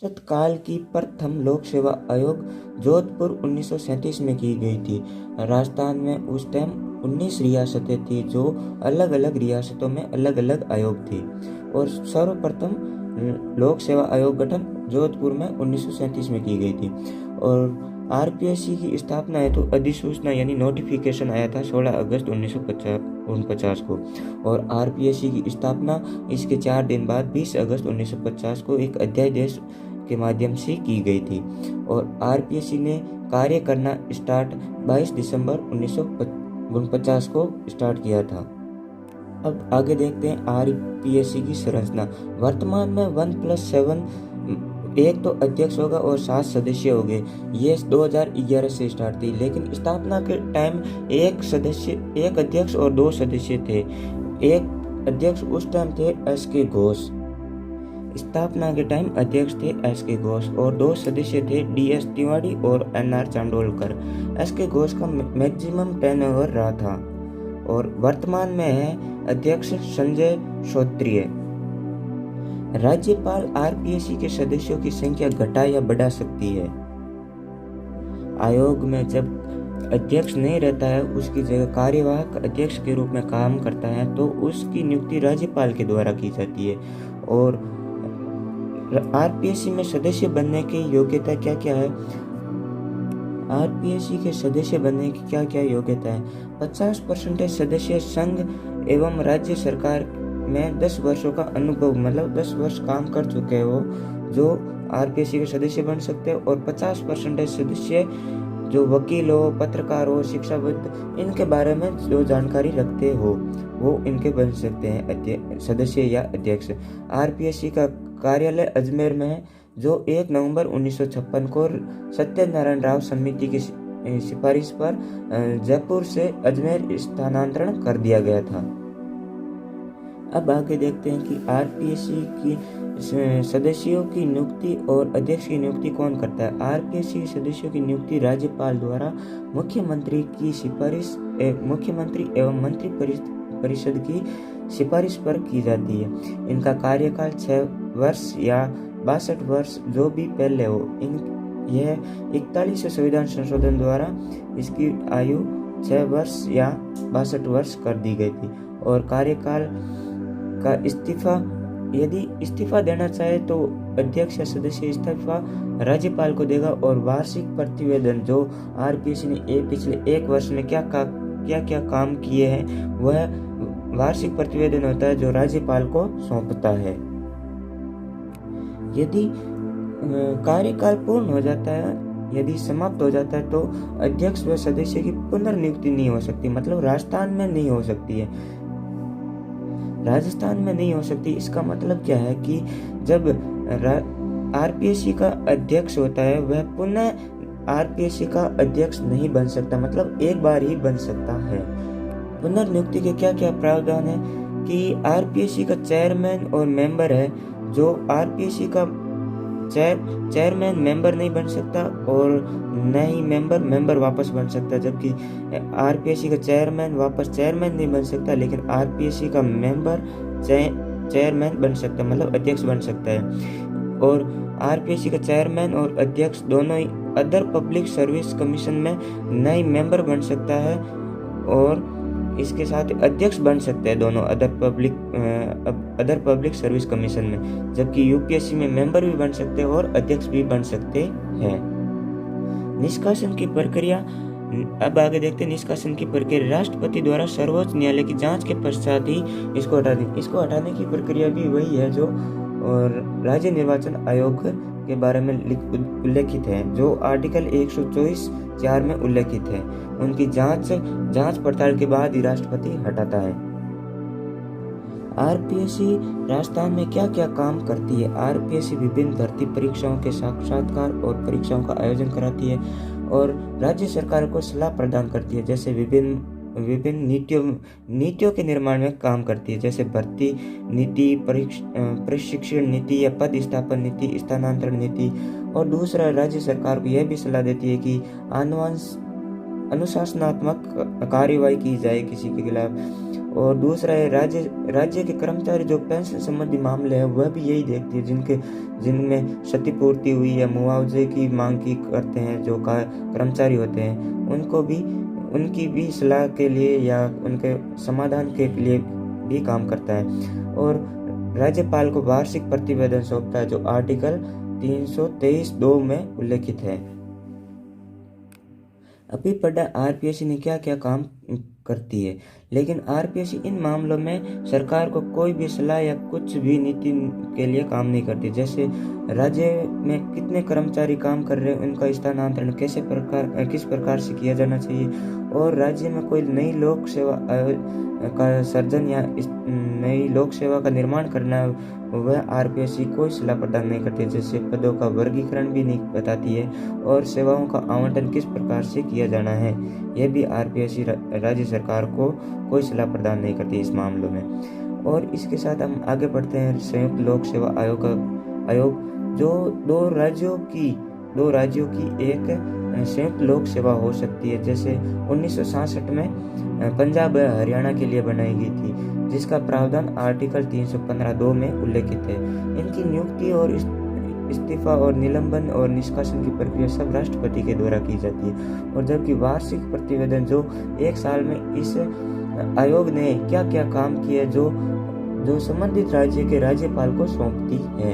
काल की प्रथम लोक सेवा आयोग जोधपुर 1937 में की गई थी। राजस्थान में उस टाइम 19 रियासतें थी, जो अलग अलग रियासतों में अलग अलग आयोग थे। और सर्वप्रथम लोक सेवा आयोग गठन जोधपुर में 1937 में की गई थी। और आरपीएससी की स्थापना हेतु अधिसूचना यानी नोटिफिकेशन आया था 16 अगस्त 1949 को। और आरपीएससी की स्थापना इसके 4 दिन बाद 20 अगस्त 1950 को एक अध्यादेश के माध्यम से की गई थी। और आरपीएससी ने कार्य करना स्टार्ट 22 दिसंबर 1949 को स्टार्ट किया था। अब आगे देखते हैं आरपीएससी की संरचना। वर्तमान में 1+7 एक तो अध्यक्ष होगा और 7 सदस्य होंगे। ये 2011 से स्टार्ट थी, लेकिन स्थापना के टाइम एक अध्यक्ष और 2 सदस्य थे। एक अध्यक्ष उस टाइम थे एस.के. घोष। स्थापना के टाइम अध्यक्ष थे एस.के. घोष और 2 सदस्य थे डी.एस. तिवारी और एन.आर. चांडोलकर। एस.के. घोष का मैक्सिमम टर्नओवर रहा था। और वर्तमान में है अध्यक्ष संजय श्रोत्रिय। राज्यपाल आरपीएससी के सदस्यों की संख्या घटा या बढ़ा सकती है। आयोग में जब अध्यक्ष नहीं रहता है, उसकी जगह कार्यवाहक अध्यक्ष के रूप में काम करता है, तो उसकी नियुक्ति राज्यपाल के द्वारा की जाती है। और आरपीएससी में सदस्य बनने की योग्यता क्या क्या है? आरपीएससी के सदस्य बनने की क्या क्या योग्यता है? 50% सदस्य संघ एवं राज्य सरकार में 10 वर्षों का अनुभव, मतलब 10 वर्ष काम कर चुके हो, जो आरपीएससी के सदस्य बन सकते हो। और 50% सदस्य जो वकील हो, पत्रकार हो, शिक्षाविद, इनके बारे में जो जानकारी रखते हो, वो इनके बन सकते हैं सदस्य या अध्यक्ष। आरपीएससी का कार्यालय अजमेर में है, जो 1 नवंबर 1956 को सत्यनारायण राव समिति की सिफारिश पर जयपुर से अजमेर स्थानांतरण कर दिया गया था। अब आगे देखते हैं कि आरपीएससी की सदस्यों की नियुक्ति और अध्यक्ष की नियुक्ति कौन करता है। आरपीएससी के सदस्यों की नियुक्ति राज्यपाल द्वारा मुख्यमंत्री एवं मंत्री परिषद की सिफारिश पर की जाती है। इनका कार्यकाल 6 वर्ष या 62 वर्ष जो भी पहले हो। यह 41 संविधान संशोधन द्वारा इसकी आयु 6 वर्ष या 62 वर्ष कर दी गई थी। और कार्यकाल का यदि इस्तीफा देना चाहे तो अध्यक्ष या सदस्य इस्तीफा राज्यपाल को देगा। और वार्षिक प्रतिवेदन जो आरपीएससी ने पिछले 1 वर्ष में क्या क्या काम किए हैं, वह वार्षिक प्रतिवेदन होता है जो राज्यपाल को सौंपता है। यदि कार्यकाल पूर्ण हो जाता है, यदि समाप्त हो जाता है, तो अध्यक्ष व सदस्य की पुनर्नियुक्ति नहीं हो सकती, मतलब राजस्थान में नहीं हो सकती है। राजस्थान में नहीं हो सकती, इसका मतलब क्या है कि जब आरपीएससी का अध्यक्ष होता है, वह पुनः आरपीएससी का अध्यक्ष नहीं बन सकता, मतलब एक बार ही बन सकता है। पुनर्नियुक्ति के क्या क्या प्रावधान है कि आरपीएससी का चेयरमैन और मेंबर है, जो आरपीएससी का चेयरमैन मेंबर नहीं बन सकता और न ही मेंबर वापस बन सकता। जबकि आरपीएससी का चेयरमैन वापस चेयरमैन नहीं बन सकता, लेकिन आरपीएससी का मेंबर चेयरमैन बन सकता है, मतलब अध्यक्ष बन सकता है। और आरपीएससी का चेयरमैन और अध्यक्ष दोनों ही अदर पब्लिक सर्विस कमीशन में नई मेंबर बन सकता है, और इसके साथ अध्यक्ष बन सकते हैं दोनों अदर पब्लिक सर्विस कमीशन में। जबकि यूपीएससी में मेंबर भी बन सकते हैं और अध्यक्ष भी बन सकते हैं। निष्कासन की प्रक्रिया। अब आगे देखते हैं निष्कासन की प्रक्रिया। राष्ट्रपति द्वारा सर्वोच्च न्यायालय की जांच के पश्चात ही इसको हटाने की प्रक्रिया भी वही है जो राज्य निर्वाचन आयोग के बारे में उल्लेखित है, जो आर्टिकल 124(4) में उल्लेखित है। उनकी जांच पड़ताल के बाद ही राष्ट्रपति हटाता है। आरपीएससी राजस्थान में क्या क्या काम करती है। आरपीएससी विभिन्न भर्ती परीक्षाओं के साक्षात्कार और परीक्षाओं का आयोजन कराती है और राज्य सरकार को सलाह प्रदान करती है, जैसे विभिन्न नीतियों के निर्माण में काम करती है, जैसे भर्ती नीति, प्रशिक्षण नीति या पद स्थापन नीति, स्थानांतरण नीति। और दूसरा, राज्य सरकार को यह भी सलाह देती है कि अनुशासनात्मक कार्यवाही की जाए किसी के खिलाफ। और दूसरा है राज्य के कर्मचारी जो पेंशन संबंधी मामले हैं वह भी यही देखती है, जिनमें क्षतिपूर्ति हुई या मुआवजे की मांग की करते हैं जो कर्मचारी होते हैं, उनकी भी सलाह के लिए या उनके समाधान के लिए भी काम करता है। और राज्यपाल को वार्षिक प्रतिवेदन सौंपता है जो आर्टिकल 323(2) में उल्लेखित है। अभी पढ़ा आरपीएससी ने क्या क्या काम करती है, लेकिन आरपीएससी इन मामलों में सरकार को कोई भी सलाह या कुछ भी नीति के लिए काम नहीं करती। जैसे राज्य में कितने कर्मचारी काम कर रहे हैं, उनका स्थानांतरण किस प्रकार से किया जाना चाहिए, और राज्य में कोई नई लोक सेवा का सर्जन या नई लोक सेवा का निर्माण करना है, वह आरपीएससी कोई सलाह प्रदान नहीं करती। जैसे पदों का वर्गीकरण भी नहीं बताती है और सेवाओं का आवंटन किस प्रकार से किया जाना है, यह भी आरपीएससी राज्य सरकार को कोई सलाह प्रदान नहीं करती इस मामलों में। और इसके साथ हम आगे बढ़ते हैं संयुक्त लोक सेवा आयोग जो दो राज्यों की एक संयुक्त लोक सेवा हो सकती है। जैसे 1966 में पंजाब हरियाणा के लिए बनाई गई थी, जिसका प्रावधान आर्टिकल 315(2) में उल्लेखित है। इनकी नियुक्ति और इस्तीफा और निलंबन और निष्कासन की प्रक्रिया सब राष्ट्रपति के द्वारा की जाती है। और जबकि वार्षिक प्रतिवेदन जो एक साल में इस आयोग ने क्या क्या काम किए जो संबंधित राज्य के राज्यपाल को सौंपती है।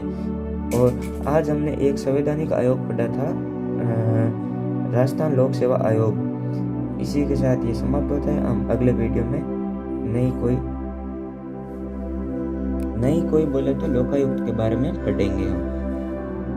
और आज हमने एक संवैधानिक आयोग पढ़ा था, राजस्थान लोक सेवा आयोग। इसी के साथ ये समाप्त होता है। हम अगले वीडियो में नई कोई बोले तो लोकायुक्त के बारे में पढ़ेंगे हम।